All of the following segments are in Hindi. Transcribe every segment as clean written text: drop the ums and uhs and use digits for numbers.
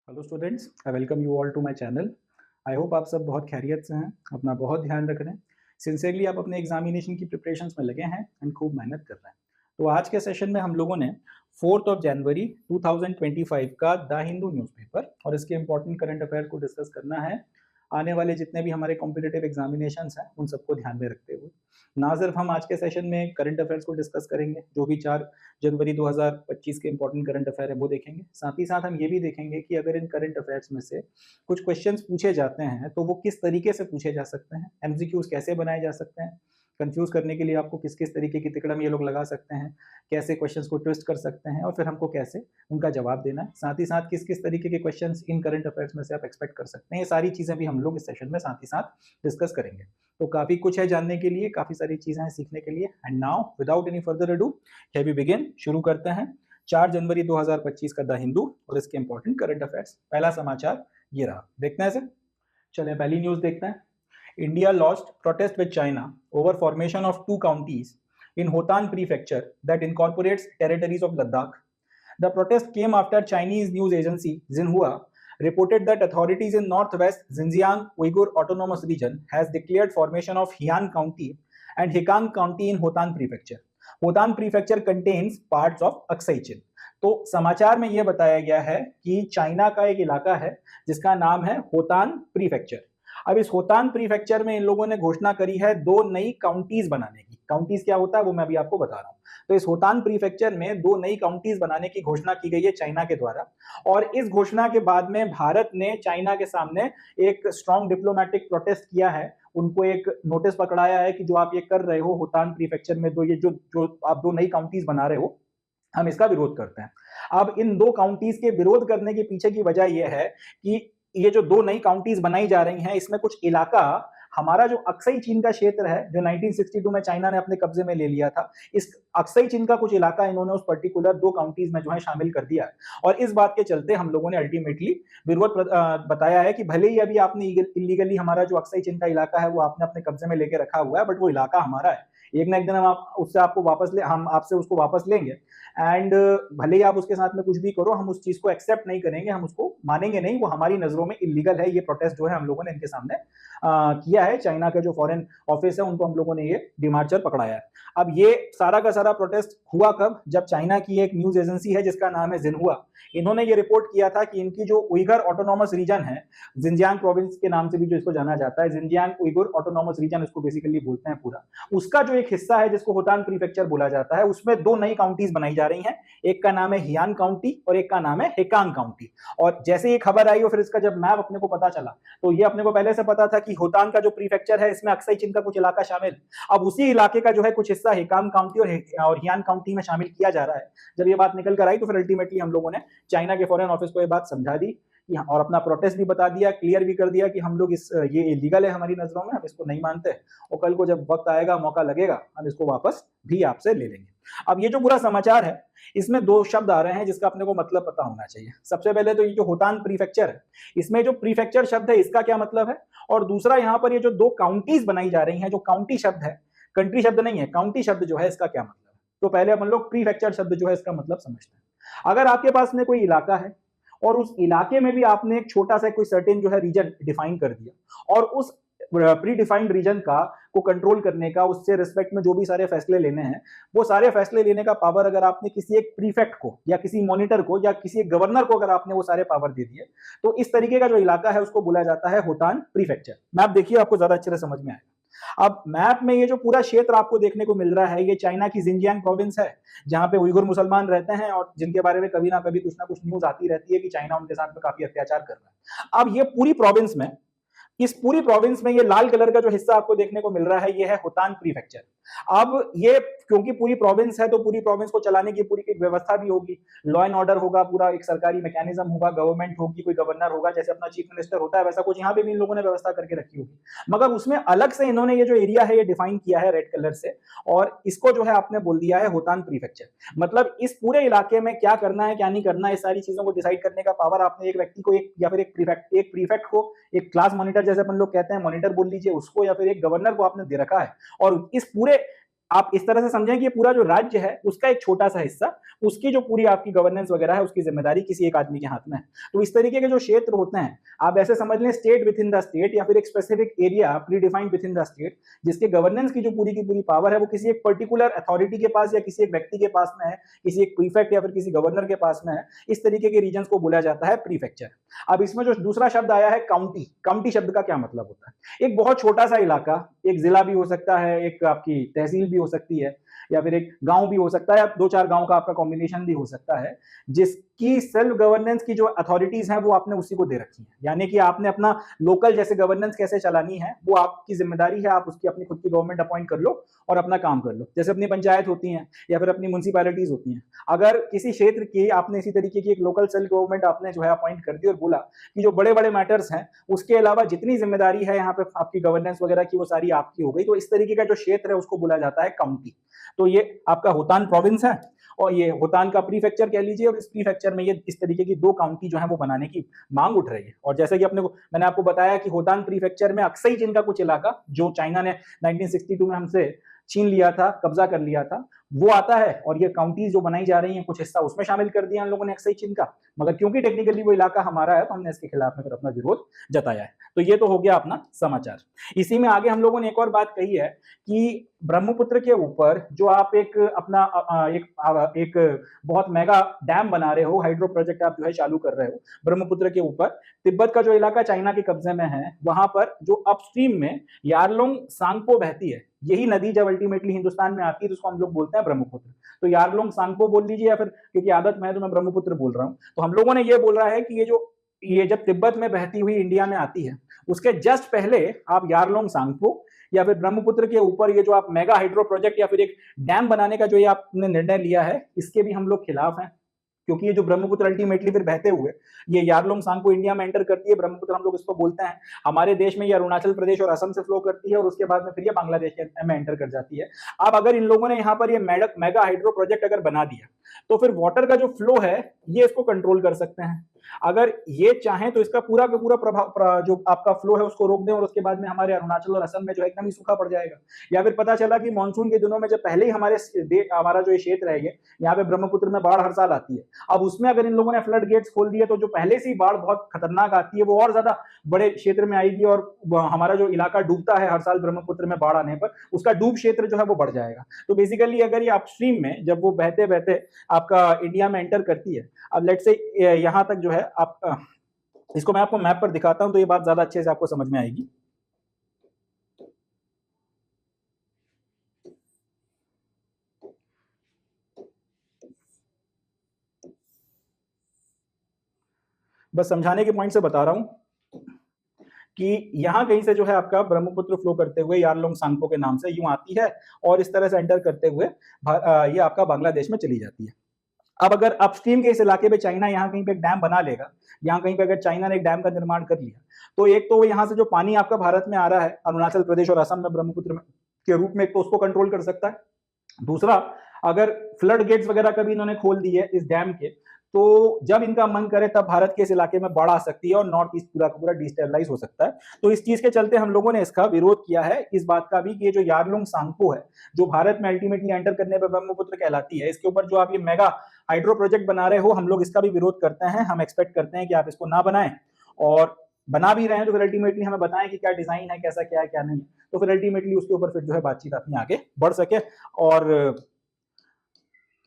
Hello students, I welcome you all to my channel. I hope आप सब बहुत खैरियत से हैं, अपना बहुत ध्यान रख रहे हैं। सिंसियरली आप अपने एग्जामिनेशन की प्रिपरेशंस में लगे हैं एंड खूब मेहनत कर रहे हैं। तो आज के सेशन में हम लोगों ने 4 जनवरी 2025 का द हिंदू न्यूज़पेपर और इसके इंपॉर्टेंट करंट अफेयर को डिस्कस करना है। आने वाले जितने भी हमारे कॉम्पिटिटिव एग्जामिनेशंस हैं उन सबको ध्यान में रखते हुए ना सिर्फ हम आज के सेशन में करंट अफेयर्स को डिस्कस करेंगे, जो भी 4 जनवरी 2025 के इंपॉर्टेंट करंट अफेयर है वो देखेंगे। साथ ही साथ हम ये भी देखेंगे कि अगर इन करंट अफेयर्स में से कुछ क्वेश्चंस पूछे जाते हैं तो वो किस तरीके से पूछे जा सकते हैं, एमसीक्यूज कैसे बनाए जा सकते हैं, कंफ्यूज करने के लिए आपको किस किस तरीके की तिकड़म ये लोग लगा सकते हैं, कैसे क्वेश्चंस को ट्विस्ट कर सकते हैं और फिर हमको कैसे उनका जवाब देना है। साथ ही साथ किस किस तरीके के क्वेश्चंस इन करंट अफेयर्स में से आप एक्सपेक्ट कर सकते हैं, ये सारी चीज़ें भी हम लोग इस सेशन में साथ ही साथ डिस्कस करेंगे। तो काफ़ी कुछ है जानने के लिए, काफ़ी सारी चीज़ें हैं सीखने के लिए। And now without any further ado can we begin. शुरू करते हैं 4 जनवरी 2025 का द हिंदू और इसके इंपॉर्टेंट करंट अफेयर्स। पहला समाचार ये रहा, देखते हैं इसे। चलिए पहली न्यूज़ देखते हैं। India lost protest with China over formation of 2 counties in Hotan Prefecture that incorporates territories of Ladakh. The protest came after Chinese news agency Xinhua reported that authorities in northwest Xinjiang Uyghur Autonomous Region has declared formation of Heian County and Hekang County in Hotan Prefecture. Hotan Prefecture contains parts of Aksai Chin. तो समाचार में यह बताया गया है कि चाइना का एक इलाका है जिसका नाम है होतान प्रीफेक्चर। अब इस होतान प्रीफेक्चर में इन लोगों ने घोषणा करी है 2 नई काउंटीज बनाने की। काउंटीज क्या होता है वो मैं अभी आपको बता रहा हूं। तो इस होतान प्रीफेक्चर में 2 नई काउंटीज बनाने की घोषणा की गई है चाइना के द्वारा, और इस घोषणा के बाद में भारत ने चाइना के सामने एक स्ट्रॉन्ग डिप्लोमेटिक प्रोटेस्ट किया है। उनको एक नोटिस पकड़ाया है कि जो आप ये कर रहे हो होतान प्रीफेक्चर में, ये जो आप 2 नई काउंटीज बना रहे हो, हम इसका विरोध करते हैं। अब इन 2 काउंटीज के विरोध करने के पीछे की वजह यह है कि ये जो 2 नई काउंटीज बनाई जा रही हैं इसमें कुछ इलाका हमारा जो अक्साई चीन का क्षेत्र है जो 1962 में चाइना ने अपने कब्जे में ले लिया था, इस अक्साई चीन का कुछ इलाका इन्होंने उस पर्टिकुलर 2 काउंटीज में जो है शामिल कर दिया है। और इस बात के चलते हम लोगों ने अल्टीमेटली विरोध बताया है कि भले ही अभी आपने इलीगली हमारा जो अक्साई चीन का इलाका है वो आपने अपने कब्जे में लेके रखा हुआ है, बट वो इलाका हमारा है। एक ना एक दिन हम आपसे उसको वापस लेंगे। एंड भले ही आप उसके साथ में कुछ भी करो, हम उस चीज को एक्सेप्ट नहीं करेंगे, हम उसको मानेंगे नहीं। वो हमारी नजरों में इलीगल है। ये प्रोटेस्ट जो है हम लोगों ने इनके सामने किया है। चाइना का जो फॉरेन ऑफिस है उनको हम लोगों ने ये डिमार्चर पकड़ाया है। अब ये सारा का सारा प्रोटेस्ट हुआ कब? जब चाइना की एक न्यूज एजेंसी है जिसका नाम है जिनहुआ, इन्होंने ये रिपोर्ट किया था कि इनकी जो उइगर ऑटोनॉमस रीजन है, जिनजियांग प्रोविंस के नाम से भी जो इसको जाना जाता है, जिनजियांग उइगर ऑटोनॉमस रीजन इसको बेसिकली बोलते हैं पूरा, उसका जो एक हिस्सा है जिसको होतान प्रीफेक्चर बोला जाता है, उसमें 2 नई काउंटीज बनाई जा रही हैं। एक का नाम है हियान काउंटी और एक का नाम है हेकांग काउंटी। और जैसे ये खबर आई और फिर इसका जब मैप अपने को पता चला तो ये अपने को पहले से पता था कि होतान का जो प्रीफेक्चर है इसमें अक्साई चीन का कुछ इलाका शामिल। अब उसी इलाके का जो है कुछ हिस्सा हेकांग काउंटी और हियान काउंटी में शामिल किया जा रहा है। जब ये बात निकल कर आई तो फिर अल्टीमेटली हम लोगों ने चाइना के फॉरेन ऑफिस को ये बात समझा दी और अपना प्रोटेस्ट भी बता दिया, क्लियर भी कर दिया कि हम लोग ये इलीगल है हमारी नजरों में, हम इसको नहीं मानते और कल को जब वक्त आएगा, मौका लगेगा, हम इसको वापस भी आपसे ले लेंगे। अब ये जो पूरा समाचार है इसमें 2 शब्द आ रहे हैं जिसका अपने को मतलब पता होना चाहिए। सबसे पहले तो ये जो होतान प्रीफेक्चर है, इसमें जो प्रीफेक्चर शब्द है इसका क्या मतलब है, और दूसरा यहाँ पर ये जो 2 काउंटीज बनाई जा रही हैं, जो काउंटी शब्द है, कंट्री शब्द नहीं है, काउंटी शब्द जो है इसका क्या मतलब है। तो पहले अपन लोग प्रीफेक्चर शब्द जो है इसका मतलब समझते हैं। अगर आपके पास में कोई इलाका है और उस इलाके में भी आपने एक छोटा सा कोई सर्टेन जो है रीजन डिफाइन कर दिया, और उस प्री डिफाइंड रीजन को कंट्रोल करने का, उससे रिस्पेक्ट में जो भी सारे फैसले लेने हैं, वो सारे फैसले लेने का पावर अगर आपने किसी एक प्रीफेक्ट को या किसी मॉनिटर को या किसी एक गवर्नर को अगर आपने वो सारे पावर दे दिए, तो इस तरीके का जो इलाका है उसको बोला जाता है होतान प्रीफेक्चर। मैप देखिए, आपको ज्यादा अच्छे से समझ में आएगा। अब मैप में ये जो पूरा क्षेत्र आपको देखने को मिल रहा है, ये चाइना की जिनजियांग प्रोविंस है जहां पे उइगुर मुसलमान रहते हैं और जिनके बारे में कभी ना कभी कुछ ना कुछ न्यूज आती रहती है कि चाइना उनके साथ में काफी अत्याचार कर रहा है। अब ये पूरी प्रोविंस में, इस पूरी प्रोविंस में ये लाल कलर का जो हिस्सा आपको देखने को मिल रहा है ये है होतान प्रीफेक्चर। अब ये क्योंकि पूरी प्रोविंस है तो पूरी प्रोविंस को चलाने की पूरी एक व्यवस्था भी होगी, लॉ एंड ऑर्डर होगा, पूरा एक सरकारी मैकेनिज्म होगा, गवर्नमेंट होगी, कोई गवर्नर होगा, जैसे अपना चीफ मिनिस्टर होता है वैसा कुछ यहाँ पे भी इन लोगों ने व्यवस्था करके रखी होगी। मगर उसमें अलग से इन्होंने ये जो एरिया है ये डिफाइन किया है रेड कलर से, और इसको जो है आपने बोल दिया है होतान प्रीफेक्चर। मतलब इस पूरे इलाके में क्या करना है क्या नहीं करना है, इस सारी चीजों को डिसाइड करने का पावर आपने एक व्यक्ति को, एक या फिर एक प्रीफेक्ट को, एक क्लास मॉनिटर जैसे अपन लोग कहते हैं, मॉनिटर बोल लीजिए उसको, या फिर एक गवर्नर को आपने दे रखा है। और इस पूरे आप इस तरह से समझें कि ये पूरा जो राज्य है उसका एक छोटा सा हिस्सा, उसकी जो पूरी आपकी गवर्नेंस वगैरह है उसकी जिम्मेदारी किसी एक आदमी के हाथ में है। तो इस तरीके के जो क्षेत्र होते हैं, आप ऐसे समझ लें state with in the state, या फिर एक specific area pre defined with in the state, जिसके गवर्नेंस की जो पूरी की पूरी पावर है वो किसी एक पर्टिकुलर अथॉरिटी के पास या किसी एक व्यक्ति के पास में है, किसी एक प्रीफेक्ट या फिर किसी गवर्नर के पास में है। इस तरीके के रीजन को बोला जाता है प्रीफेक्चर। अब इसमें जो दूसरा शब्द आया है काउंटी, काउंटी शब्द का क्या मतलब होता है? एक बहुत छोटा सा इलाका, एक जिला भी हो सकता है, एक आपकी तहसील भी हो सकती है, या फिर एक गांव भी हो सकता है, या दो चार गांव का आपका कॉम्बिनेशन भी हो सकता है, जिसकी सेल्फ गवर्नेंस की जो अथॉरिटीज हैं वो आपने उसी को दे रखी है। यानी कि आपने अपना लोकल जैसे गवर्नेंस कैसे चलानी है वो आपकी जिम्मेदारी है, आप उसकी अपनी खुद की गवर्नमेंट अपॉइंट कर लो और अपना काम कर लो। जैसे अपनी पंचायत होती हैं या फिर अपनी म्यूनसिपैलिटीज होती हैं, अगर किसी क्षेत्र की आपने इसी तरीके की एक लोकल सेल्फ गवर्नमेंट आपने जो है अपॉइंट कर दी और बोला कि जो बड़े बड़े मैटर्स हैं उसके अलावा जितनी जिम्मेदारी है यहाँ पे आपकी गवर्नेंस वगैरह की वो सारी आपकी हो गई, तो इस तरीके का जो क्षेत्र है उसको बोला जाता है काउंटी। तो ये आपका होतान प्रोविंस है और ये होतान का प्रीफेक्चर कह लीजिए, और इस प्रीफेक्चर में ये इस तरीके की दो काउंटी जो है वो बनाने की मांग उठ रही है। और जैसे कि मैंने आपको बताया कि होतान प्रीफेक्चर में अक्सई चीन का कुछ इलाका जो चाइना ने 1962 में हमसे छीन लिया था, कब्जा कर लिया था, वो आता है, और ये काउंटीज जो बनाई जा रही हैं कुछ हिस्सा उसमें शामिल कर दिया हम लोगों ने अक्सई चीन का, मगर क्योंकि टेक्निकली वो इलाका हमारा है तो हमने इसके खिलाफ में फिर अपना विरोध जताया है। तो ये तो हो गया अपना समाचार। इसी में आगे हम लोगों ने एक और बात कही है कि ब्रह्मपुत्र के ऊपर जो आप एक अपना एक बहुत मेगा डैम बना रहे हो, हाइड्रो प्रोजेक्ट आप जो है चालू कर रहे हो ब्रह्मपुत्र के ऊपर, तिब्बत का जो इलाका चाइना के कब्जे में है वहां पर जो अपस्ट्रीम में यारलोंग सांगपो बहती है, यही नदी जब अल्टीमेटली हिंदुस्तान में आती है तो उसको हम लोग बोलते हैं ब्रह्मपुत्र। तो यारलोंग सांगपो बोल लीजिए, या फिर क्योंकि आदत में है तो मैं ब्रह्मपुत्र बोल रहा हूँ। तो हम लोगों ने ये बोल रहा है कि ये जब तिब्बत में बहती हुई इंडिया में आती है उसके जस्ट पहले आप यारलोंग सांगपो या फिर ब्रह्मपुत्र के ऊपर ये जो आप मेगा हाइड्रो प्रोजेक्ट या फिर एक डैम बनाने का जो ये आपने निर्णय लिया है, इसके भी हम लोग खिलाफ हैं। क्योंकि ये जो ब्रह्मपुत्र अल्टीमेटली फिर बहते हुए ये यारलोंग सांगपो इंडिया में एंटर करती है, ब्रह्मपुत्र हम लोग इसको बोलते हैं, हमारे देश में ये अरुणाचल प्रदेश और असम से फ्लो करती है और उसके बाद में फिर ये बांग्लादेश में एंटर कर जाती है। अब अगर इन लोगों ने यहाँ पर ये मेगा हाइड्रो प्रोजेक्ट अगर बना दिया तो फिर वाटर का जो फ्लो है ये इसको कंट्रोल कर सकते हैं। अगर ये चाहें तो इसका पूरा का पूरा प्रभाव जो आपका फ्लो है उसको रोक दें और उसके बाद में हमारे अरुणाचल और असम में जो एकदम ही सूखा पड़ जाएगा। या फिर पता चला कि मानसून के दिनों में जब पहले ही हमारा जो ये क्षेत्र है ये यहाँ पे ब्रह्मपुत्र में बाढ़ हर साल आती है, अब उसमें अगर इन लोगों ने फ्लड गेट्स खोल दिए तो जो पहले से ही बाढ़ बहुत खतरनाक आती है वो और ज्यादा बड़े क्षेत्र में आएगी और हमारा जो इलाका डूबता है हर साल ब्रह्मपुत्र में बाढ़ आने पर उसका डूब क्षेत्र जो है वो बढ़ जाएगा। तो बेसिकली अगर ये अपस्ट्रीम में जब वो बहते बहते आपका इंडिया में एंटर करती है, अब लेट्स से यहां तक जो है आप इसको मैं आपको मैप पर दिखाता हूं तो ये बात ज्यादा अच्छे से आपको समझ में आएगी। बस समझाने के पॉइंट से बता रहा हूं कि यहां कहीं से जो है आपका ब्रह्मपुत्र फ्लो करते हुए यारलोंग सांगपो के नाम से यूं आती है और इस तरह से एंटर करते हुए ये आपका बांग्लादेश में चली जाती है। अब अगर अपस्ट्रीम के इस इलाके पे चाइना यहाँ कहीं पे एक डैम बना लेगा, यहाँ कहीं पे अगर चाइना ने एक डैम का निर्माण कर लिया तो एक तो यहाँ से जो पानी आपका भारत में आ रहा है अरुणाचल प्रदेश और असम में ब्रह्मपुत्र में के रूप में, एक तो उसको कंट्रोल कर सकता है। दूसरा, अगर फ्लड गेट्स वगैरह कभी इन्होंने खोल दिए इस डैम के तो जब इनका मन करे तब भारत के इस इलाके में बाढ़ आ सकती है और नॉर्थ ईस्ट पूरा का पूरा डिस्टेबलाइज हो सकता है। तो इस चीज के चलते हम लोगों ने इसका विरोध किया है, इस बात का भी कि ये जो यारलोंग सांगपो है जो भारत में अल्टीमेटली एंटर करने पर ब्रह्मपुत्र कहलाती है, इसके ऊपर जो आप ये मेगा हाइड्रो प्रोजेक्ट बना रहे हो हम लोग इसका भी विरोध करते हैं। हम एक्सपेक्ट करते हैं कि आप इसको ना बनाएं, और बना भी रहे हैं तो फिर अल्टीमेटली हमें बताएं कि क्या डिजाइन है, कैसा क्या है क्या नहीं, तो फिर अल्टीमेटली उसके ऊपर फिर जो है बातचीत अपनी आगे बढ़ सके। और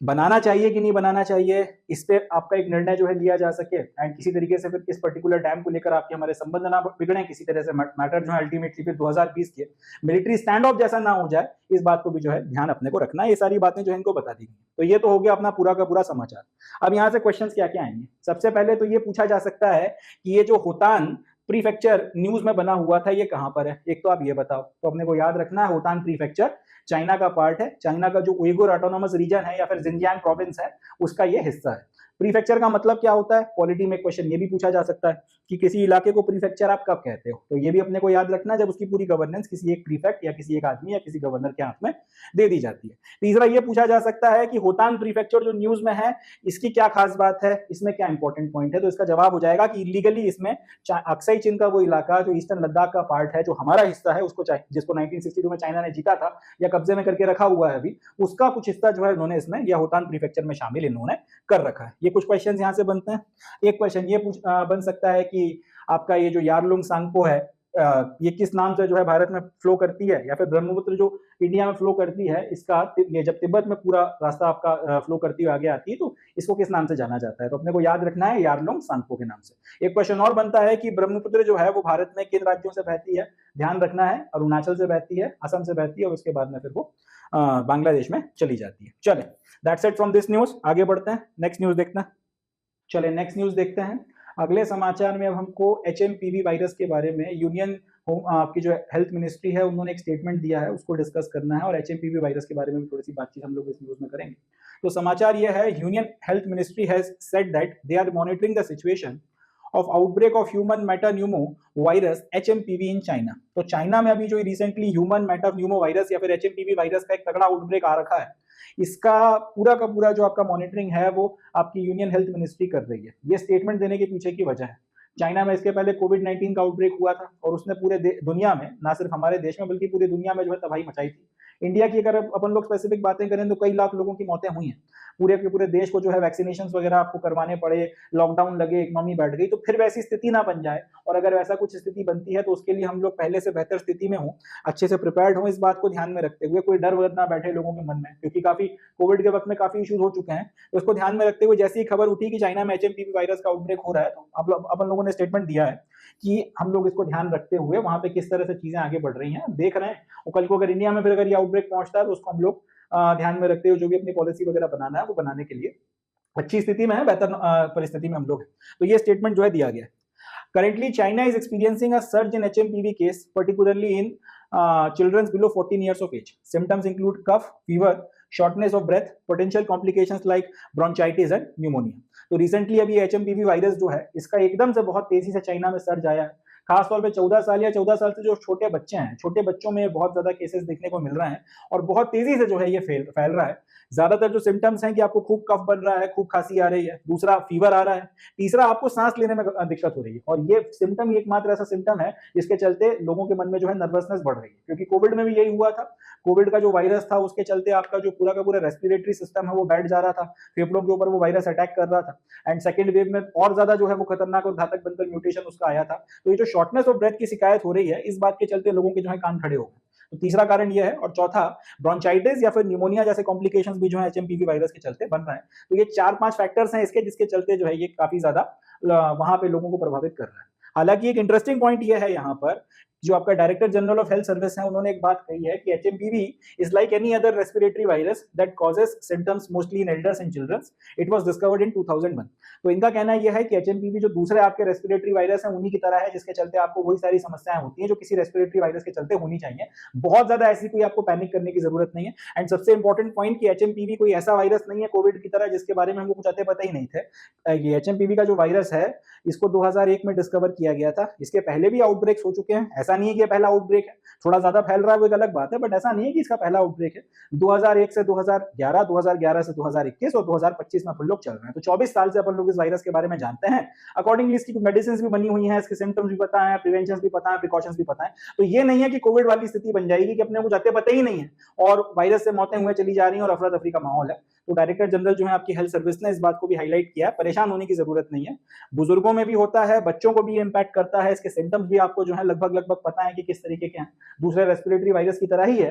बनाना चाहिए कि नहीं बनाना चाहिए इस पे आपका एक निर्णय जो है लिया जा सके, एंड किसी तरीके से फिर इस पर्टिकुलर डैम को लेकर आपके हमारे संबंध ना बिगड़े, किसी तरह से मैटर जो है अल्टीमेटली फिर 2020 के मिलिट्री स्टैंड ऑफ जैसा ना हो जाए, इस बात को भी जो है ध्यान अपने को रखना है। ये सारी बातें जो है इनको बता दी गई। तो ये तो हो गया अपना पूरा का पूरा समाचार। अब यहाँ से क्वेश्चन क्या क्या आएंगे। सबसे पहले तो ये पूछा जा सकता है कि ये जो होतान प्रीफेक्चर न्यूज में बना हुआ था ये कहां पर है, एक तो आप ये बताओ। तो अपने को याद रखना है होतान प्रीफेक्चर चाइना का पार्ट है, चाइना का जो उइगुर ऑटोनोमस रीजन है या फिर जिनजियांग प्रोविंस है उसका ये हिस्सा है। प्रीफेक्चर का मतलब क्या होता है? पॉलिटी में क्वेश्चन ये भी पूछा जा सकता है कि किसी इलाके को प्रीफेक्चर आप कब कहते हो, तो ये भी अपने को याद रखना है जब उसकी पूरी गवर्नेंस किसी एक प्रीफेक्ट या किसी एक आदमी या किसी गवर्नर के हाथ में दे दी जाती है। तीसरा ये पूछा जा सकता है कि होतांग प्रीफेक्चर जो न्यूज में है, इसकी क्या खास बात है, इसमें क्या इंपॉर्टेंट पॉइंट है? तो इसका जवाब हो जाएगा कि इलीगली इसमें अक्साई चीन का वो इलाका जो ईस्टर्न लद्दाख का पार्ट है, जो हमारा हिस्सा है, उसको जिसको 1962 में चाइना ने जीता था या कब्जे में करके रखा हुआ है अभी, उसका कुछ हिस्सा जो है उन्होंने इसमें या होतांग प्रीफेक्चर में शामिल इन्होंने कर रखा है। ये कुछ क्वेश्चन यहाँ से बनते हैं। एक क्वेश्चन ये बन सकता है कि आपका ये जो यारलुंग सांगपो है, ये किस नाम से जो है भारत में फ्लो करती है, या फिर ब्रह्मपुत्र जो इंडिया में फ्लो करती है, इसका ये जब तिब्बत में पूरा रास्ता आपका फ्लो करती हुई आगे आती है तो इसको किस नाम से जाना जाता है? तो अपने को याद रखना है यारलुंग सांगपो के नाम से। एक क्वेश्चन और बनता है कि ब्रह्मपुत्र जो है वो भारत में किन राज्यों से बहती है? ध्यान रखना है अरुणाचल से बहती है, असम से बहती है, और उसके बाद में फिर वो बांग्लादेश में चली जाती है। चले, that's it from this news. आगे बढ़ते हैं, नेक्स्ट न्यूज देखते हैं। चले नेक्स्ट न्यूज देखते हैं। अगले समाचार में अब हमको HMPV वायरस के बारे में यूनियन आपकी जो हेल्थ मिनिस्ट्री है उन्होंने एक स्टेटमेंट दिया है, उसको डिस्कस करना है, और HMPV वायरस के बारे में थोड़ी सी बातचीत हम लोग इस न्यूज में करेंगे। तो समाचार यह है, union health ministry has said that they are monitoring the situation of outbreak of human metapneumo virus HMPV in China. तो चाइना में अभी जो रिसेंटली ह्यूमन मेटान्यूमो वायरस या फिर HMPV वायरस का एक तगड़ा आउटब्रेक आ रखा है, इसका पूरा का पूरा जो आपका मॉनिटरिंग है वो आपकी यूनियन हेल्थ मिनिस्ट्री कर रही है। ये स्टेटमेंट देने के पीछे की वजह है, चाइना में इसके पहले कोविड-19 का आउटब्रेक हुआ था और उसने पूरे दुनिया में, ना सिर्फ हमारे देश में बल्कि पूरी दुनिया में जो है तबाही मचाई थी। इंडिया की अगर अपन लोग स्पेसिफिक बातें करें तो कई लाख लोगों की मौतें हुई हैं। पूरे के पूरे देश को जो है वैक्सीनेशन वगैरह आपको करवाने पड़े, लॉकडाउन लगे, इकोनॉमी बैठ गई। तो फिर वैसी स्थिति ना बन जाए, और अगर वैसा कुछ स्थिति बनती है तो उसके लिए हम लोग पहले से बेहतर स्थिति में हों, अच्छे से प्रिपेयर्ड हों, इस बात को ध्यान में रखते हुए, कोई डर वर ना बैठे लोगों के मन में, क्योंकि काफी कोविड के वक्त में काफी इश्यूज हो चुके हैं। तो उसको ध्यान में रखते हुए जैसी ही खबर उठी कि चाइना में HMPV वायरस का आउटब्रेक हो रहा है, तो अपन लोगों ने स्टेटमेंट दिया है कि हम लोग इसको ध्यान रखते हुए वहां पे किस तरह से चीजें आगे बढ़ रही हैं देख रहे हैं, और कल को अगर इंडिया में फिर अगर ये आउटब्रेक पहुंचता है तो उसको हम लोग ध्यान में रखते हुए जो भी अपनी पॉलिसी वगैरह बनाना है वो बनाने के लिए अच्छी स्थिति में है, बेहतर परिस्थिति में हम लोग हैं। तो ये स्टेटमेंट जो है दिया गया है। Currently, China is experiencing a surge in HMPV case, particularly in children below 14 years of age. Symptoms include cough, fever, shortness of breath, potential complications like bronchitis and pneumonia. तो रिसेंटली अभी HMPV वायरस जो है इसका एकदम से बहुत तेजी से चाइना में सर्ज आया है। खासतौर पे 14 साल या 14 साल से जो छोटे बच्चे हैं, छोटे बच्चों में बहुत ज्यादा केसेस देखने को मिल रहे हैं और बहुत तेजी से जो है ये फैल रहा है। ज्यादातर जो सिम्टम्स हैं कि आपको खूब कफ बन रहा है, खूब खांसी आ रही है, दूसरा फीवर आ रहा है, तीसरा आपको सांस लेने में दिक्कत हो रही है। और ये सिम्टम ही एकमात्र ऐसा सिम्टम है जिसके चलते लोगों के मन में जो है नर्वसनेस बढ़ रही है, क्योंकि कोविड में भी यही हुआ था। कोविड का जो वायरस था उसके चलते आपका जो पूरा का पूरा रेस्पिरेटरी सिस्टम है वो बैठ जा रहा था, फेफड़ों के ऊपर वो वायरस अटैक कर रहा था, एंड सेकेंड वेव में और ज्यादा जो है वो खतरनाक और घातक बनकर म्यूटेशन उसका आया था। तो ये जो शॉर्टनेस ऑफ ब्रेथ की शिकायत हो रही है, इस बात के चलते लोगों के जो है कान खड़े हो गए। तो तीसरा कारण यह है, और चौथा ब्रोंचाइटिस या फिर न्यूमोनिया जैसे कॉम्प्लिकेशंस भी जो है HMPV वायरस के चलते बन रहे हैं। तो ये 4-5 फैक्टर्स हैं इसके जिसके चलते जो है ये काफी ज्यादा वहां पे लोगों को प्रभावित कर रहा है। हालांकि एक इंटरेस्टिंग पॉइंट ये है यहाँ पर, जो आपका director general of health service है उन्होंने एक बात कही है कि HMPV is like any other respiratory virus that causes symptoms mostly in elders and childrens. It was discovered in 2001। तो इनका कहना यह है कि HMPV जो दूसरे आपके रेस्पिरेटरी वायरस हैं उन्हीं की तरह है, जिसके चलते आपको वही सारी समस्याएं होती हैं जो किसी रेस्पिरेटरी वायरस के चलते होनी चाहिए। बहुत ज्यादा ऐसी कोई आपको पैनिक करने की जरूरत नहीं है। एंड सबसे इंपॉर्टेंट पॉइंट कि HMPV कोई ऐसा वायरस नहीं है कोविड की तरह जिसके बारे में हमको कुछ पता ही नहीं थे। ये HMPV का जो वायरस है इसको 2001 में डिस्कवर किया गया था। इसके पहले भी आउटब्रेक्स हो चुके हैं, ऐसा नहीं है कि पहला आउटब्रेक है। थोड़ा ज्यादा फैल रहा है वो एक अलग बात है, बट ऐसा नहीं है कि इसका पहला आउटब्रेक है। 2001 से 2011, 2011 से 2021 और 2025 में अपन लोग चल रहे हैं। तो 24 साल से अपन लोग इस वायरस के बारे में जानते हैं। अकॉर्डिंगली इसकी मेडिसिन भी बनी हुई है, इसके सिम्टम्स भी पता है, प्रिवेंशन भी पता है, प्रिकॉशंस भी पता है। तो ये नहीं है कि कोविड वाली स्थिति बन जाएगी कि अपने को जाते पता ही नहीं है और वायरस से मौतें हुए चली जा रही हैं और अफरा तफरी का माहौल है। तो डायरेक्टर जनरल जो है आपकी हेल्थ सर्विस ने इस बात को भी हाईलाइट किया है, परेशान होने की जरूरत नहीं है। बुजुर्गों में भी होता है, बच्चों को भी इंपैक्ट करता है, इसके सिम्टम्स भी आपको जो है लगभग पता है कि किस तरीके के हैं, दूसरे रेस्पिरेटरी वायरस की तरह ही है।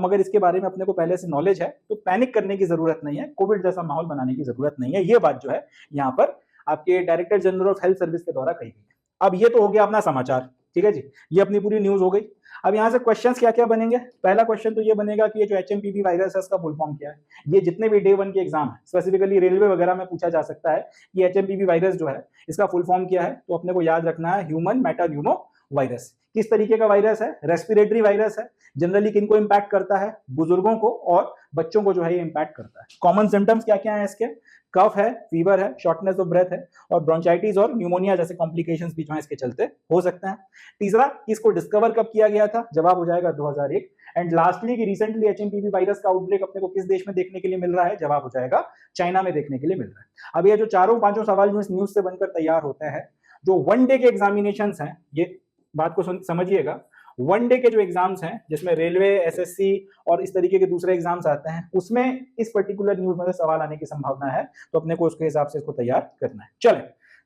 मगर इसके बारे में अपने को पहले से नॉलेज है, तो पैनिक करने की जरूरत नहीं है, कोविड जैसा माहौल बनाने की जरूरत नहीं है। ये बात जो है यहाँ पर आपके director general of health service के द्वारा कही गई है। अब ये तो हो गया अपना समाचार, ठीक है जी, ये अपनी पूरी न्यूज हो गई। अब यहाँ से क्वेश्चंस क्या क्या बनेंगे? पहला क्वेश्चन तो ये बनेगा कि ये जो HMPV वायरस है इसका फुल फॉर्म क्या है। ये जितने भी डे 1 के एग्जाम है, स्पेसिफिकली रेलवे वगैरह में पूछा जा सकता है कि HMPV वायरस जो है इसका फुल फॉर्म क्या है। तो अपने को याद रखना है ह्यूमन मेटान्यूमो वायरस। किस तरीके का वायरस है? रेस्पिरेटरी वायरस है। जनरली किनको इंपैक्ट करता है? बुजुर्गों को और बच्चों को जो है ये इंपैक्ट करता है। कॉमन सिम्टम्स क्या क्या है इसके? कफ है, फीवर है, शॉर्टनेस ऑफ ब्रेथ है और ब्रोंचाइटिस और न्यूमोनिया जैसे कॉम्प्लिकेशंस भी जो है इसके चलते हो सकते हैं। तीसरा, इसको डिस्कवर कब किया गया था? जवाब हो जाएगा 2001। एंड लास्टली कि रिसेंटली एचएमपीवी वायरस का आउटब्रेक अपने को किस देश में देखने के लिए मिल रहा है? जवाब हो जाएगा चाइना में देखने के लिए मिल रहा है। अब ये जो चारों पांचों सवाल जो इस न्यूज से बनकर तैयार होते हैं, जो वन डे के एग्जामिनेशंस हैं, ये बात को समझिएगा, वन डे के जो एग्जाम्स हैं जिसमें रेलवे, एसएससी और इस तरीके के दूसरे एग्जाम्स आते हैं, उसमें इस पर्टिकुलर न्यूज में सवाल आने की संभावना है, तो अपने को उसके हिसाब से इसको तैयार करना है। चले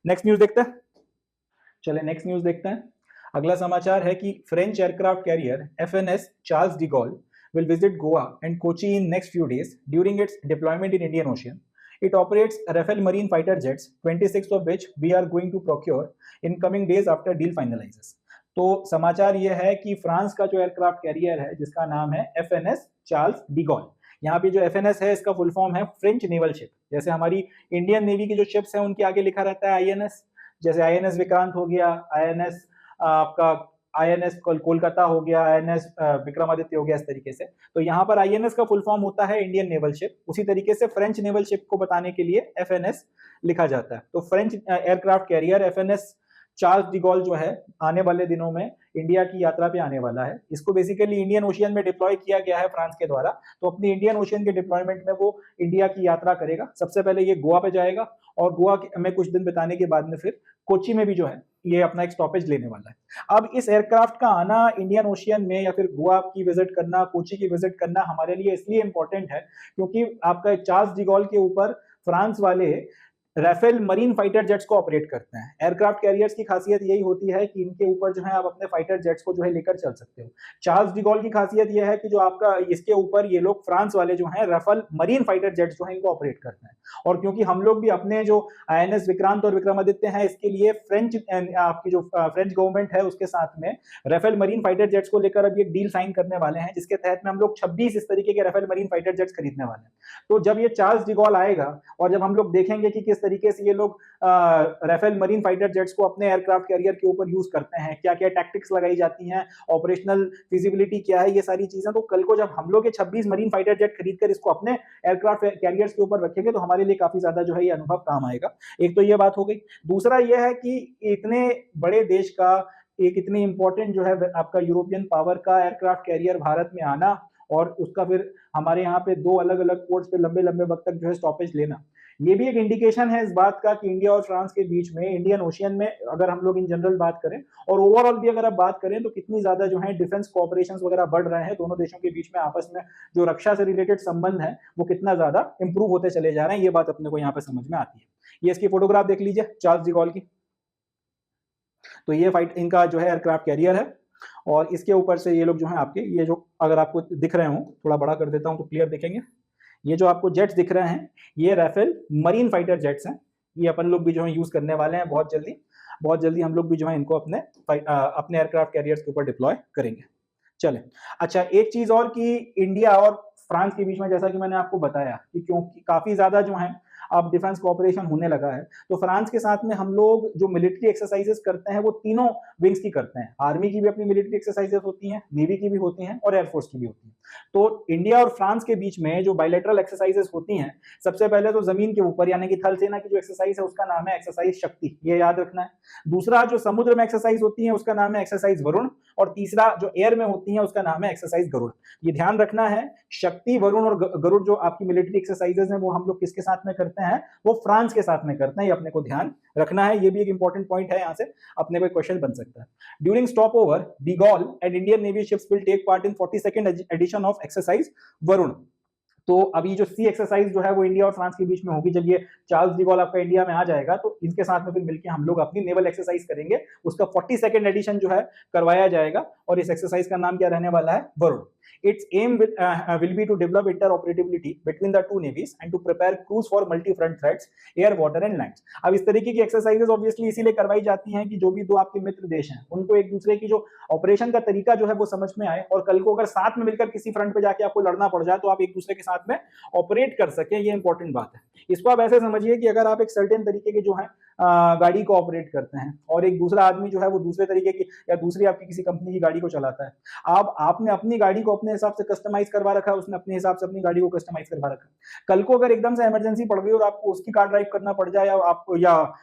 नेक्स्ट न्यूज देखते हैं। चले नेक्स्ट न्यूज देखते हैं। अगला समाचार है कि French aircraft carrier FNS Charles de Gaulle will visit Goa and Kochi in next few days during its deployment in Indian Ocean. It operates Rafale marine fighter jets, 26 of which we are going to procure in coming days after deal finalizes. तो समाचार ये है कि फ्रांस का जो एयरक्राफ्ट कैरियर है जिसका नाम है एफएनएस चार्ल्स डी गॉल, यहाँ पे जो एफएनएस है इसका फुल फॉर्म है फ्रेंच नेवल शिप। जैसे हमारी इंडियन नेवी की जो शिप्स हैं उनके आगे लिखा रहता है आईएनएस, जैसे आईएनएस विक्रांत हो गया, आईएनएस आपका आईएनएस कोलकाता हो गया, आईएनएस विक्रमादित्य हो गया, इस तरीके से। तो यहाँ पर आईएनएस का फुल फॉर्म होता है इंडियन नेवल शिप। उसी तरीके से फ्रेंच नेवल शिप को बताने के लिए एफएनएस लिखा जाता है। तो French aircraft carrier FNS Charles de Gaulle जो है आने वाले दिनों में इंडिया की यात्रा पे आने वाला है। इसको बेसिकली इंडियन ओशियन में डिप्लॉय किया गया है फ्रांस के द्वारा। तो अपनी इंडियन ओशियन के डिप्लॉयमेंट में वो इंडिया की यात्रा करेगा। सबसे पहले ये गोवा पे जाएगा और गोवा में कुछ दिन बिताने के बाद में फिर कोची में भी जो है ये अपना एक स्टॉपेज लेने वाला है। अब इस एयरक्राफ्ट का आना इंडियन ओशियन में या फिर गोवा की विजिट करना, कोची की विजिट करना हमारे लिए इसलिए इंपॉर्टेंट है क्योंकि आपका चार्ल्स डी गॉल के ऊपर फ्रांस वाले राफेल मरीन फाइटर जेट्स को ऑपरेट करते हैं। एयरक्राफ्ट कैरियर्स की खासियत यही होती है कि इनके ऊपर जो है आप अपने फाइटर जेट्स को जो है लेकर चल सकते हो। चार्ल्स डी गॉल की खासियत यह है कि जो आपका इसके ऊपर ये लोग फ्रांस वाले जो हैं राफेल मरीन फाइटर जेट्स जो है इनको ऑपरेट करते हैं। और क्योंकि हम लोग भी अपने जो आईएनएस विक्रांत और विक्रमादित्य हैं इसके लिए फ्रेंच आपकी जो फ्रेंच गवर्नमेंट है उसके साथ में राफेल मरीन फाइटर जेट्स को लेकर अभी एक डील साइन करने वाले हैं जिसके तहत में हम लोग 26 इस तरीके के राफेल मरीन फाइटर जेट्स खरीदने वाले हैं। तो जब ये चार्ल्स डी गॉल आएगा और जब हम लोग देखेंगे कि किस तरीके से ये लोग राफेल मरीन फाइटर जेट्स को अपने एयरक्राफ्ट कैरियर के ऊपर यूज करते हैं, क्या क्या टैक्टिक्स लगाई जाती हैं, ऑपरेशनल फिजिबिलिटी क्या है, ये सारी चीजें, तो कल को जब हम लोग ये 26 मरीन फाइटर जेट खरीदकर इसको अपने एयरक्राफ्ट कैरियर्स के ऊपर रखेंगे तो हमारे लिए काफी ज्यादा जो है ये अनुभव काम आएगा। एक तो ये बात हो गई। दूसरा ये है कि इतने बड़े देश का एक इतनी इंपॉर्टेंट जो है आपका यूरोपियन पावर का एयरक्राफ्ट कैरियर भारत में आना और उसका फिर हमारे यहाँ पे 2 अलग अलग पोर्ट्स पे लंबे लंबे वक्त तक जो है स्टॉपेज लेना, ये भी एक इंडिकेशन है इस बात का कि इंडिया और फ्रांस के बीच में इंडियन ओशियन में अगर हम लोग इन जनरल बात करें और ओवरऑल भी अगर आप बात करें तो कितनी ज्यादा जो है डिफेंस कोऑपरेशंस वगैरह बढ़ रहे हैं। दोनों देशों के बीच में आपस में जो रक्षा से रिलेटेड संबंध है वो कितना ज्यादा इंप्रूव होते चले जा रहे हैं, ये बात अपने को यहाँ पे समझ में आती है। ये इसकी फोटोग्राफ देख लीजिए चार्ल्स डी गॉल की। तो ये फाइट इनका जो है एयरक्राफ्ट कैरियर है और इसके ऊपर से ये लोग जो है आपके ये जो अगर आपको दिख रहे हो, थोड़ा बड़ा कर देता हूं तो क्लियर दिखेंगे। ये जो आपको जेट्स दिख रहे हैं ये राफेल मरीन फाइटर जेट्स हैं। ये अपन लोग भी जो है यूज करने वाले हैं बहुत जल्दी हम लोग भी जो है इनको अपने एयरक्राफ्ट कैरियर्स के ऊपर डिप्लॉय करेंगे। चले अच्छा, एक चीज और कि इंडिया और फ्रांस के बीच में जैसा कि मैंने आपको बताया कि क्योंकि काफी ज्यादा जो है अब डिफेंस कोऑपरेशन होने लगा है तो फ्रांस के साथ में हम लोग जो मिलिट्री एक्सरसाइजेस करते हैं वो तीनों विंग्स की करते हैं। आर्मी की भी अपनी मिलिट्री एक्सरसाइजेस होती हैं, नेवी की भी होती हैं और एयरफोर्स की भी होती हैं। तो इंडिया और फ्रांस के बीच में जो बायलैटरल एक्सरसाइजेस होती हैं, सबसे पहले तो जमीन के ऊपर यानी कि थल सेना की जो एक्सरसाइज है उसका नाम है एक्सरसाइज शक्ति, ये याद रखना है। दूसरा जो समुद्र में एक्सरसाइज होती है उसका नाम है एक्सरसाइज वरुण और तीसरा जो एयर में होती है उसका नाम है एक्सरसाइज गरुड़। ये ध्यान रखना है, शक्ति, वरुण और गरुड़ जो आपकी मिलिट्री एक्सरसाइजेस हैं वो हम लोग किसके साथ में करते हैं? वो फ्रांस के साथ में करते हैं। ये अपने को ध्यान रखना है, ये भी एक इंपॉर्टेंट पॉइंट है, यहाँ से अपने को एक क्वेश्चन बन सकता है। During stopover the Galle and Indian navy ships will take part in 42nd edition of exercise Varuna. तो अभी जो सी एक्सरसाइज जो है वो इंडिया और फ्रांस के बीच में होगी। जब ये चार्ल्स डी गॉल आपका इंडिया में आ जाएगा तो इनके साथ में फिर मिलकर हम लोग अपनी नेवल एक्सरसाइज करेंगे, उसका 42nd एडिशन जो है करवाया जाएगा और इस एक्सरसाइज का नाम क्या रहने वाला है? Varun. Its aim will be to develop interoperability between the two navies and to prepare crews for multi-front threats, air, water and land. अब इस तरीके की एक्सरसाइजेस ऑब्वियसली इसीलिए करवाई जाती हैं कि जो भी दो आपके मित्र देश हैं उनको एक दूसरे की जो ऑपरेशन का तरीका जो है वो समझ में आए और कल को अगर साथ में मिलकर किसी फ्रंट पे जाके आपको लड़ना पड़ जाए तो आप एक दूसरे के साथ में ऑपरेट कर सकें। ये इंपॉर्टेंट बात है। इसको आप ऐसे समझिए कि अगर आप एक सर्टेन तरीके के जो है गाड़ी को ऑपरेट करते हैं, और एक दूसरा आदमी जो है वो दूसरे तरीके की या दूसरी आपकी किसी कंपनी की गाड़ी को चलाता है। अब आपने अपनी गाड़ी को अपने हिसाब से कस्टमाइज करवा रखा है, उसने अपने हिसाब से अपनी गाड़ी को कस्टमाइज करवा रखा है। कल को अगर एकदम से इमरजेंसी पड़ गई और आपको उसकी कार ड्राइव करना पड़ जाए, या आपको या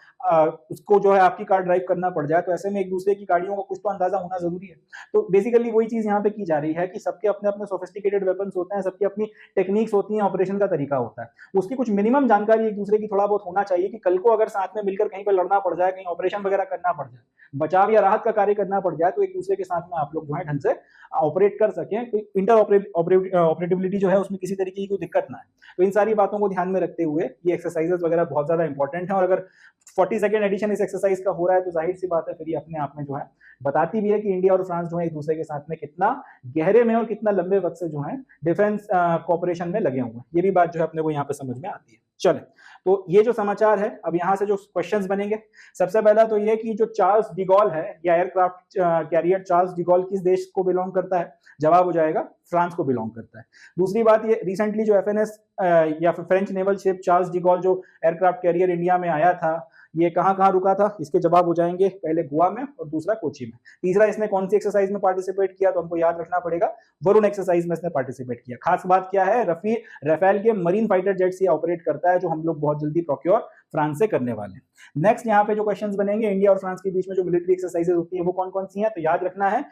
उसको जो है आपकी कार ड्राइव करना पड़ जाए, तो ऐसे में एक दूसरे की गाड़ियों का कुछ तो अंदाजा होना जरूरी है। तो बेसिकली वही चीज यहाँ पे की जा रही है कि सबके अपने अपने सोफिस्टिकेटेड वेपन्स होते हैं, सबकी अपनी टेक्निक्स होती हैं, ऑपरेशन का तरीका होता है, उसकी कुछ मिनिमम जानकारी एक दूसरे की थोड़ा बहुत होना चाहिए कि कल को अगर साथ में मिलकर कहीं पर लड़ना पड़ जाए, कहीं ऑपरेशन वगैरह करना पड़ जाए, बचाव या राहत का कार्य करना पड़ जाए, तो एक दूसरे के साथ में आप लोग जो है ढंग से ऑपरेट कर सकें, तो इंटर ऑपरेटिबिलिटी जो है उसमें किसी तरीके की कोई दिक्कत ना है। तो इन सारी बातों को ध्यान में रखते हुए ये एक्सरसाइजेस वगैरह बहुत ज्यादा इंपॉर्टेंट है, और अगर 42nd एडिशन इस एक्सरसाइज का हो रहा है तो जाहिर सी बात है फिर ये अपने आप में जो है बताती भी है कि इंडिया और फ्रांस जो है एक दूसरे के साथ में कितना गहरे में और कितना लंबे वक्त से जो है डिफेंस कॉपरेशन में लगे हुए हैं। ये भी बात जो है अपने को यहाँ पे समझ में आती है। चले, तो ये जो समाचार है, अब यहाँ से जो क्वेश्चंस बनेंगे, सबसे पहला तो ये कि जो चार्ल्स डिगॉल है या एयरक्राफ्ट कैरियर चार्ल्स डिगॉल किस देश को बिलोंग करता है? जवाब हो जाएगा फ्रांस को बिलोंग करता है। दूसरी बात, ये रिसेंटली जो एफएनएस या फिर French naval ship Charles de Gaulle जो एयरक्राफ्ट कैरियर इंडिया में आया था, ये कहाँ कहाँ रुका था? इसके जवाब हो जाएंगे पहले गोवा में और दूसरा कोची में। तीसरा, इसने कौन सी एक्सरसाइज में पार्टिसिपेट किया? तो हमको याद रखना पड़ेगा वरुण एक्सरसाइज में इसने पार्टिसिपेट किया। खास बात क्या है, राफेल के मरीन फाइटर जेट से ऑपरेट करता है, जो हम लोग बहुत जल्दी प्रोक्योर फ्रांस से करने वाले हैं। नेक्स्ट यहाँ पे जो क्वेश्चंस बनेंगे, इंडिया और फ्रांस के बीच में जो मिलिट्री एक्सरसाइजेज होती है वो कौन कौन सी है? तो याद रखना है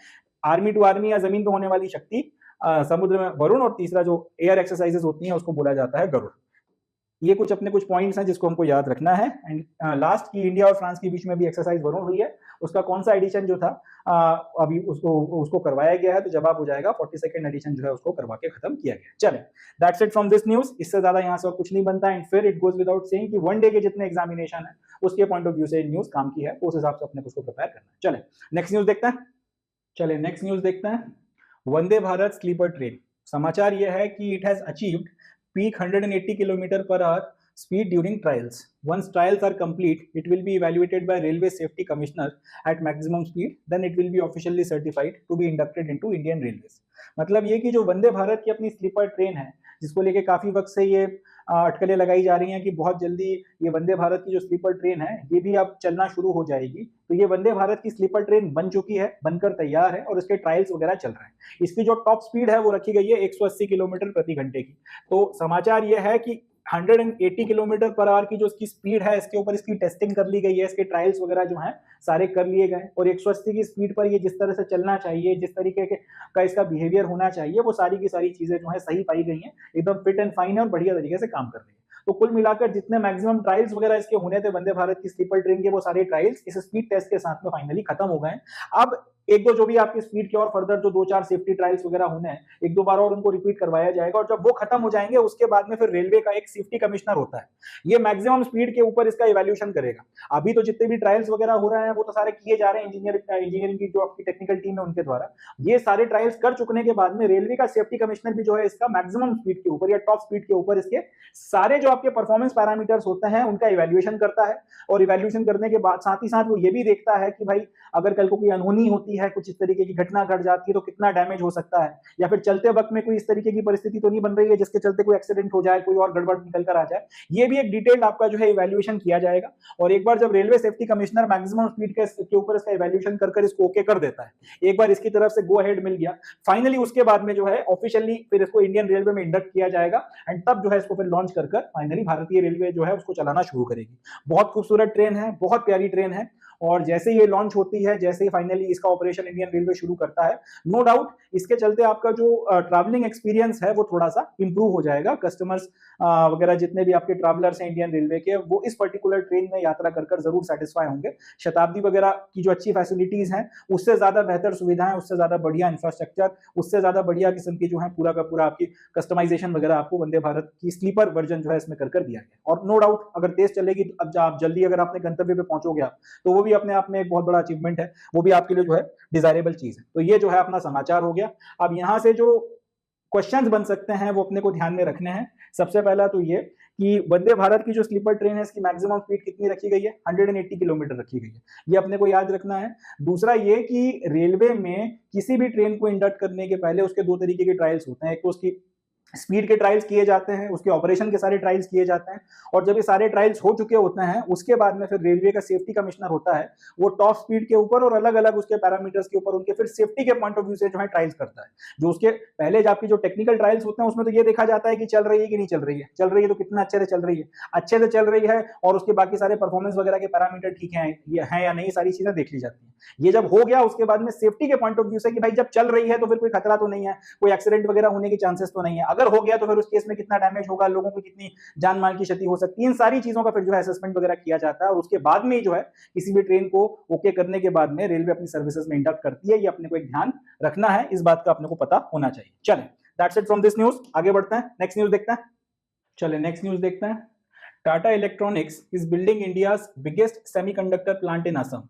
आर्मी टू आर्मी या जमीन पे होने वाली शक्ति, समुद्र में वरुण, और तीसरा जो एयर एक्सरसाइजेज होती हैं उसको बोला जाता है गरुड़। ये कुछ अपने कुछ पॉइंट्स हैं जिसको हमको याद रखना है। एंड लास्ट की इंडिया और फ्रांस के बीच में भी एक्सरसाइज वरुण हुई है, उसका कौन सा एडिशन जो था अभी उसको करवाया गया है? तो जवाब हो जाएगा 42nd एडिशन जो है उसको करवा के खत्म किया गया। चले, that's it from this news. इससे ज्यादा यहाँ से और कुछ नहीं बनता। एंड फिर इट गोज विदाउट सेइंग कि वन डे के जितने एग्जामिनेशन है उसके पॉइंट ऑफ व्यू से न्यूज काम की है, तो उस हिसाब से अपने उसको प्रिपेयर करना है। चले नेक्स्ट न्यूज देखते हैं। चले नेक्स्ट न्यूज देखते हैं। वंदे भारत स्लीपर ट्रेन, समाचार यह है कि it has achieved peak 180 km per hour speed during trials. Once trials are complete, it will be evaluated by Railway Safety Commissioner at maximum speed. Then it will be officially certified to be inducted into Indian Railways. मतलब ये कि जो वंदे भारत की अपनी स्लीपर ट्रेन है, जिसको लेके काफी वक्त से ये अटकलें लगाई जा रही हैं कि बहुत जल्दी ये वंदे भारत की जो स्लीपर ट्रेन है ये भी अब चलना शुरू हो जाएगी। तो ये वंदे भारत की स्लीपर ट्रेन बन चुकी है, बनकर तैयार है, और इसके ट्रायल्स वगैरह चल रहे हैं। इसकी जो टॉप स्पीड है वो रखी गई है 180 किलोमीटर प्रति घंटे की। तो समाचार ये है कि 180 किलोमीटर पर आवर की जो इसकी स्पीड है, इसके ऊपर इसकी टेस्टिंग कर ली गई है, इसके ट्रायल्स वगैरह जो हैं सारे कर लिए गए, और 180 की स्पीड पर ये जिस तरह से चलना चाहिए, जिस तरीके का इसका बिहेवियर होना चाहिए, वो सारी की सारी चीजें जो है सही पाई गई हैं, एकदम फिट एंड फाइन है और बढ़िया तरीके से काम कर रही है। तो कुल मिलाकर जितने मैक्सिमम ट्रायल्स वगैरह इसके होने थे वंदे भारत की स्लीपर ट्रेन के, वो सारे ट्रायल्स इस स्पीड टेस्ट के साथ में फाइनली खत्म हो गए। अब एक दो जो भी आपकी स्पीड के और फर्दर जो 2-4 सेफ्टी ट्रायल्स वगैरह होने हैं, एक दो बार और उनको रिपीट करवाया जाएगा, और जब वो खत्म हो जाएंगे उसके बाद में फिर रेलवे का एक सेफ्टी कमिश्नर होता है, ये मैक्सिमम स्पीड के ऊपर इसका इवैल्यूएशन करेगा। अभी तो जितने भी ट्रायल्स वगैरह हो रहे हैं वो तो सारे किए जा रहे हैं इंजीनियरिंग की जो आपकी टेक्निकल टीम है उनके द्वारा। ये सारे ट्रायल्स कर चुकने के बाद में रेलवे का सेफ्टी कमिश्नर भी जो है इसका मैक्सिमम स्पीड के ऊपर या टॉप स्पीड के ऊपर इसके सारे जो आपके परफॉर्मेंस पैरामीटर्स होते हैं उनका इवैल्यूएशन करता है, और इवैल्यूएशन करने के बाद साथ ही साथ वो ये भी देखता है कि भाई अगर कल को कोई अनहोनी होती है, कुछ इस तरीके की घटना घट जाती है तो कितना डैमेज हो सकता है, या फिर चलते वक्त में कोई इस तरीके की परिस्थिति तो नहीं बन रही है जिसके चलते कोई एक्सीडेंट हो जाए, कोई और गड़बड़ निकल कर आ जाए। ये भी एक डिटेल्ड आपका जो है इवैल्यूएशन किया जाएगा, और एक बार जब railway safety commissioner maximum speed के ऊपर इसका इवैल्यूएशन कर इसको ओके कर देता है, एक बार इसकी तरफ से गो अहेड मिल गया फाइनली, उसके बाद में जो है ऑफिशियली फिर इसको इंडियन रेलवे में इंडक्ट किया जाएगा, एंड तब जो है इसको फिर लॉन्च कर फाइनली भारतीय रेलवे जो है उसको चलाना शुरू करेगी। बहुत खूबसूरत ट्रेन है, बहुत प्यारी ट्रेन है, और जैसे ये लॉन्च होती है, जैसे ही फाइनली इसका ऑपरेशन इंडियन रेलवे शुरू करता है, नो डाउट इसके चलते आपका जो ट्रैवलिंग एक्सपीरियंस है वो थोड़ा सा इंप्रूव हो जाएगा। कस्टमर्स वगैरह जितने भी आपके ट्रैवलर्स हैं इंडियन रेलवे के, वो इस पर्टिकुलर ट्रेन में यात्रा कर जरूर सेटिस्फाई होंगे। शताब्दी वगैरह की जो अच्छी फैसिलिटीज हैं, उससे ज्यादा बेहतर सुविधाएं, उससे ज्यादा बढ़िया इंफ्रास्ट्रक्चर, उससे ज्यादा बढ़िया किस्म की जो है पूरा का पूरा आपकी कस्टमाइजेशन वगैरह आपको वंदे भारत की स्लीपर वर्जन जो है इसमें कर दिया गया। और नो डाउट अगर तेज चलेगी तो अब आप जल्दी अगर अपने गंतव्य पे पहुंचोगे आप, तो वो भी अपने आप में एक बहुत बड़ा अचीवमेंट है, वो भी आपके लिए जो है डिजायरेबल चीज है। तो ये जो है अपना समाचार हो गया। अब यहां से जो क्वेश्चंस बन सकते हैं वो अपने को ध्यान में रखने हैं। सबसे पहला तो ये कि वंदे भारत की जो स्लीपर ट्रेन है इसकी मैक्सिमम स्पीड कितनी रखी गई है? 180 किलोमीटर रखी गई है, ये अपने को याद रखना है। दूसरा ये कि रेलवे में किसी भी ट्रेन को इंडक्ट करने के पहले उसके दो तरीके के ट्रायल्स होते हैं, एक तो उसकी स्पीड के ट्रायल्स किए जाते हैं, उसके ऑपरेशन के सारे ट्रायल्स किए जाते हैं, और जब ये सारे ट्रायल्स हो चुके होते हैं उसके बाद में फिर रेलवे का सेफ्टी कमिश्नर होता है, वो टॉप स्पीड के ऊपर और अलग अलग उसके पैरामीटर्स के ऊपर उनके फिर सेफ्टी के पॉइंट ऑफ व्यू से जो है ट्रायल्स करता है। जो उसके पहले जो आपकी जो टेक्निकल ट्रायल्स होते हैं उसमें तो ये देखा जाता है कि चल रही है कि नहीं चल रही है, चल रही है तो कितना अच्छे से चल रही है, अच्छे से चल रही है और उसके बाकी सारे परफॉर्मेंस वगैरह के पैरामीटर ठीक है या नहीं, सारी चीजें देख ली जाती हैं। ये जब हो गया उसके बाद में सेफ्टी के पॉइंट ऑफ व्यू से कि भाई जब चल रही है तो फिर कोई खतरा तो नहीं है, कोई एक्सीडेंट वगैरह होने के चांसेस तो नहीं है, अगर हो गया तो फिर उस केस में कितना डैमेज होगा, लोगों को कितनी जान माल की क्षति हो सकती है, इन सारी चीजों का फिर जो है असेसमेंट वगैरह किया जाता है। और उसके बाद में जो है किसी भी ट्रेन को ओके करने के बाद में रेलवे अपनी सर्विसेज में इंडक्ट करती है। ये अपने को एक ध्यान रखना है, इस बात का अपने को पता होना चाहिए। चले, that's it from this news, आगे बढ़ते हैं, नेक्स्ट न्यूज देखते हैं। चले नेक्स्ट न्यूज देखते हैं। Tata electronics is building India's biggest semiconductor plant in Assam.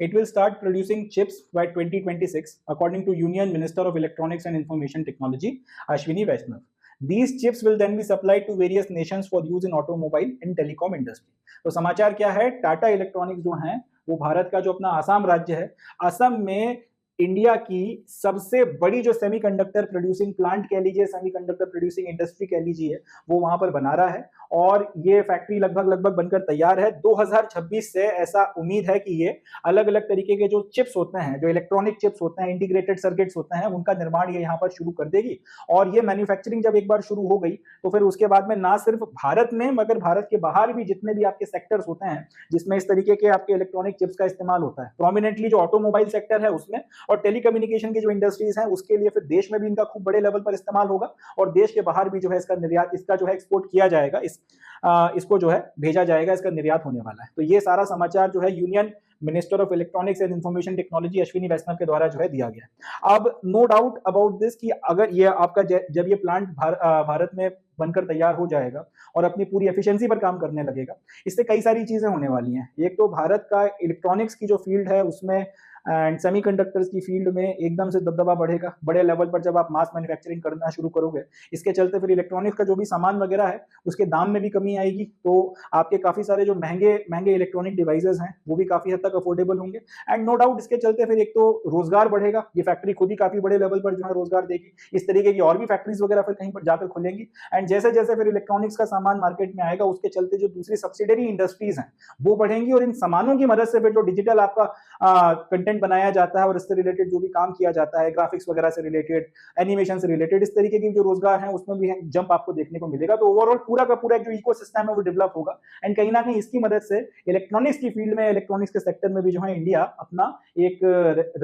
It will start producing chips by 2026, according to Union Minister of Electronics and Information Technology, Ashwini Vaishnav. These chips will then be supplied to various nations for use in automobile and telecom industry. तो समाचार क्या है, टाटा इलेक्ट्रॉनिक्स जो है वो भारत का जो अपना आसाम राज्य है, असम में इंडिया की सबसे बड़ी जो सेमीकंडक्टर प्रोड्यूसिंग प्लांट कह लीजिए, सेमीकंडक्टर प्रोड्यूसिंग इंडस्ट्री कह लीजिए, वो वहां पर बना रहा है। और ये फैक्ट्री लगभग बनकर तैयार है। 2026 से ऐसा उम्मीद है कि ये अलग अलग तरीके के जो चिप्स होते हैं, जो इलेक्ट्रॉनिक चिप्स होते हैं, इंटीग्रेटेड सर्किट्स होते हैं, उनका निर्माण ये यहाँ पर शुरू कर देगी। और ये मैन्युफैक्चरिंग जब एक बार शुरू हो गई तो फिर उसके बाद में ना सिर्फ भारत में मगर भारत के बाहर भी जितने भी आपके सेक्टर्स होते हैं जिसमें इस तरीके के आपके इलेक्ट्रॉनिक चिप्स का इस्तेमाल होता है, प्रोमिनेंटली जो ऑटोमोबाइल सेक्टर है उसमें और टेलीकम्युनिकेशन की जो इंडस्ट्रीज हैं उसके लिए फिर देश में भी इनका खूब बड़े लेवल पर इस्तेमाल होगा और देश के बाहर भी जो है इसका निर्यात, इसका जो है एक्सपोर्ट किया जाएगा, इसको जो है भेजा जाएगा, इसका निर्यात होने वाला है। तो ये सारा समाचार जो है union minister of electronics and information technology Ashwini Vaishnaw के द्वारा जो है दिया गया। अब नो डाउट अबाउट दिस कि अगर ये आपका जब ये प्लांट भारत में बनकर तैयार हो जाएगा और अपनी पूरी एफिशिएंसी पर काम करने लगेगा, इससे कई सारी चीजें होने वाली हैं। एक तो भारत का इलेक्ट्रॉनिक्स की जो फील्ड है उसमें एंड सेमीकंडक्टर्स की फील्ड में एकदम से दबदबा बढ़ेगा, बड़े लेवल पर जब आप मास मैन्युफैक्चरिंग करना शुरू करोगे। इसके चलते फिर इलेक्ट्रॉनिक्स का जो भी सामान वगैरह है उसके दाम में भी कमी आएगी, तो आपके काफी सारे जो महंगे इलेक्ट्रॉनिक डिवाइसेस हैं वो भी काफी हद तक अफोर्डेबल होंगे। एंड नो डाउट इसके चलते फिर एक तो रोजगार बढ़ेगा, ये फैक्ट्री खुद ही काफी बड़े लेवल पर जो है रोजगार देगी। इस तरीके की और भी फैक्ट्रीज वगैरह फिर कहीं पर जाकर खुलेंगी। एंड जैसे जैसे फिर इलेक्ट्रॉनिक्स का सामान मार्केट में आएगा उसके चलते जो दूसरी सब्सिडरी इंडस्ट्रीज हैं वो बढ़ेंगी और इन सामानों की मदद से फिर जो डिजिटल आपका कंटेंट बनाया जाता है और इससे रिलेटेड जो भी काम किया जाता है, ग्राफिक्स वगैरह से रिलेटेड, एनिमेशन से रिलेटेड, इस तरीके की जो रोजगार है उसमें भी जंप आपको देखने को मिलेगा। तो ओवरऑल पूरा का पूरा जो इकोसिस्टम है वो डेवलप होगा। एंड कहीं ना कहीं इसकी मदद से इलेक्ट्रॉनिक्स की फील्ड में, इलेक्ट्रॉनिक्स के सेक्टर में भी जो है इंडिया अपना एक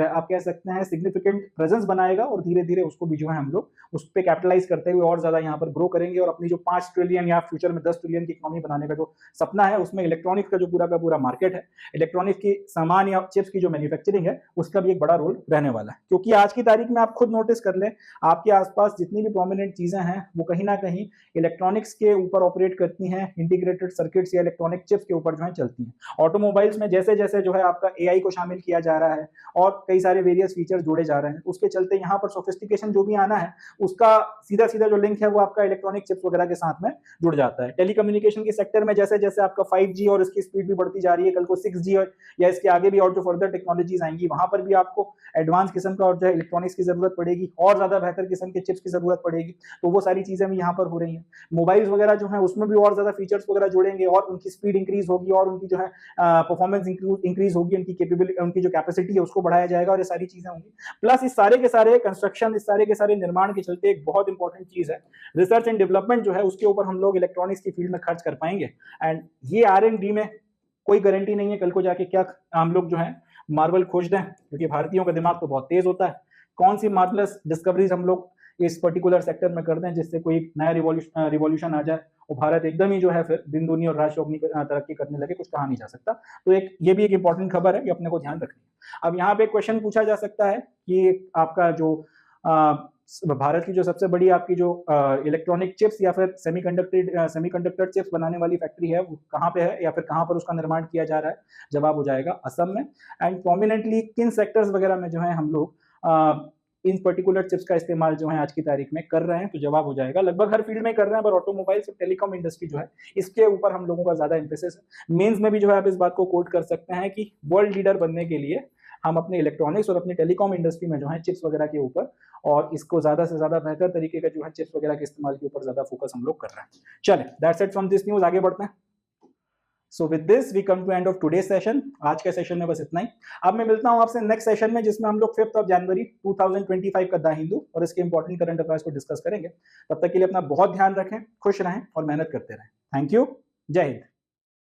आप कह सकते हैं सिग्निफिकेंट प्रेजेंस बनाएगा और धीरे धीरे उसको भी जो है हम लोग उस पर कैपिटलाइज करते हुए और ज्यादा यहाँ पर ग्रो करेंगे और अपनी जो 5 ट्रिलियन या फ्यूचर में 10 ट्रिलियन की इकोनॉमी बनाने का जो सपना है उसमें इलेक्ट्रॉनिक्स का जो पूरा का पूरा मार्केट है, इलेक्ट्रॉनिक्स की सामान या चिप्स की जो मैन्युफैक्चरिंग है उसका भी एक बड़ा रोल रहने वाला है। क्योंकि आज की तारीख में आप खुद नोटिस कर लें, आपके आसपास जितनी भी प्रोमिनेंट चीजें हैं वो कहीं ना कहीं इलेक्ट्रॉनिक्स के ऊपर ऑपरेट करती हैं, इंटीग्रेटेड सर्किट्स या इलेक्ट्रॉनिक चिप्स के ऊपर जो है चलती हैं। ऑटोमोबाइल्स में जैसे जैसे जो है आपका एआई को शामिल किया जा रहा है और कई सारे वेरियस फीचर्स जोड़े जा रहे हैं, उसके चलते यहाँ पर सोफिस्टिकेशन जो भी आना है उसका सीधा सीधा जो लिंक है वो आपका इलेक्ट्रॉनिक चिप्स वगैरह के साथ में जुड़ जाता है। टेलीकम्युनिकेशन के सेक्टर में जैसे जैसे आपका 5G और इसकी स्पीड भी बढ़ती जा रही है, कल को 6G या इसके आगे भी और जो फर्दर टेक्नोलॉजीज आएंगी वहां पर भी आपको एडवांस किस्म का और जो है इलेक्ट्रॉनिक्स की जरूरत पड़ेगी और ज्यादा बेहतर किस्म के चिप्स की जरूरत पड़ेगी। तो वो सारी चीजें भी यहाँ पर हो रही हैं। मोबाइल्स वगैरह जो है उसमें भी और ज्यादा फीचर्स वगैरह जोड़ेंगे और उनकी स्पीड इंक्रीज होगी और उनकी जो है परफॉर्मेंस इंक्रीज होगी, उनकी कैपेबिलिटी, उनकी जो कैपेसिटी है उसको बढ़ाया जाएगा और ये सारी चीजें होंगी। प्लस इस सारे के सारे कंस्ट्रक्शन, इस सारे के सारे निर्माण के चलते एक बहुत इंपॉर्टेंट चीज है रिसर्च एंड डेवलपमेंट जो है उसके ऊपर हम लोग इलेक्ट्रॉनिक्स की फील्ड में खर्च कर पाएंगे। एंड ये R&D में कोई गारंटी नहीं है कल को जाके क्या हम लोग जो है मार्वल खोज दें, क्योंकि भारतीयों का दिमाग तो बहुत तेज होता है। कौन सी मार्वलस डिस्कवरीज हम लोग इस पर्टिकुलर सेक्टर में कर दें जिससे कोई नया रिवॉल्यूशन आ जाए और भारत एकदम ही जो है फिर दिन दुनिया और राष्ट्र अपनी तरक्की करने लगे, कुछ कहा नहीं जा सकता। तो ये भी एक इंपॉर्टेंट खबर है, ये अपने को ध्यान रखनी है। अब यहाँ पे क्वेश्चन पूछा जा सकता है कि आपका जो भारत की जो सबसे बड़ी आपकी जो इलेक्ट्रॉनिक चिप्स या फिर सेमीकंडक्टर चिप्स बनाने वाली फैक्ट्री है वो कहाँ पे है या फिर कहाँ पर उसका निर्माण किया जा रहा है, जवाब हो जाएगा असम में। एंड प्रोमिनेंटली किन सेक्टर्स वगैरह में जो है हम लोग इन पर्टिकुलर चिप्स का इस्तेमाल जो है आज की तारीख में कर रहे हैं, तो जवाब हो जाएगा लगभग हर फील्ड में कर रहे हैं, पर ऑटोमोबाइल्स और टेलीकॉम इंडस्ट्री जो है इसके ऊपर हम लोगों का ज्यादा एम्फेसिस है। मेंस में भी जो है आप इस बात को कोट कर सकते हैं कि वर्ल्ड लीडर बनने के लिए हम अपने इलेक्ट्रॉनिक्स और अपनी टेलीकॉम इंडस्ट्री में जो है चिप्स वगैरह के ऊपर और इसको ज़्यादा से ज़्यादा बेहतर तरीके का जो है चिप्स वगैरह के इस्तेमाल के ऊपर ज़्यादा फोकस हम लोग कर रहे हैं। चलें, that's it from this news, आगे बढ़ते हैं। So with this we come to end of today session. आज के सेशन में बस इतना ही। अब मैं मिलता हूं आपसे नेक्स्ट सेशन में, जिसमें हम लोग 5 जनवरी 2025 का द हिंदू और इसके इंपॉर्टेंट करंट अफेयर्स को डिस्कस करेंगे। तब तक के लिए अपना बहुत ध्यान रखें, खुश रहें और मेहनत करते रहें। Thank you. जय हिंद।